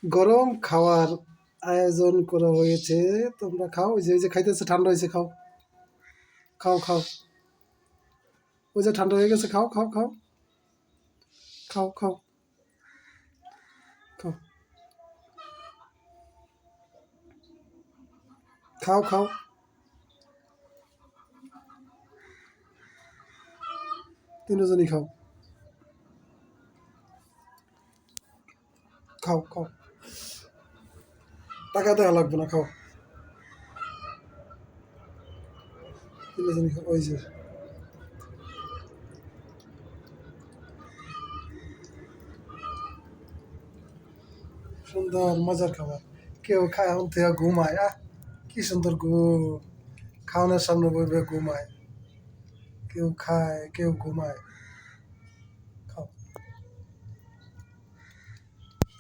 গরম খাওয়ার আয়োজন করা হয়েছে। তোমরা খাও। ওই যে খাইতেছে, ঠান্ডা হয়েছে, খাও। খাও, খাও। ওই যে ঠান্ডা হয়ে গেছে, খাও, খাও, খাও। খাও, খাও, খাও। খাও, খাও। তিনজনই খাও। খাও, খাও। টাকা দেওয়া লাগবে না, খাও। তিনজনই খাও। ওই যে সুন্দর মজার খাবার। কেউ খায় এখন থেকে ঘুমায়। কি সুন্দর ঘুম। খাওয়ানোর সামনে বসবে ঘুমায়। কেউ খায়, কেউ ঘুমায়।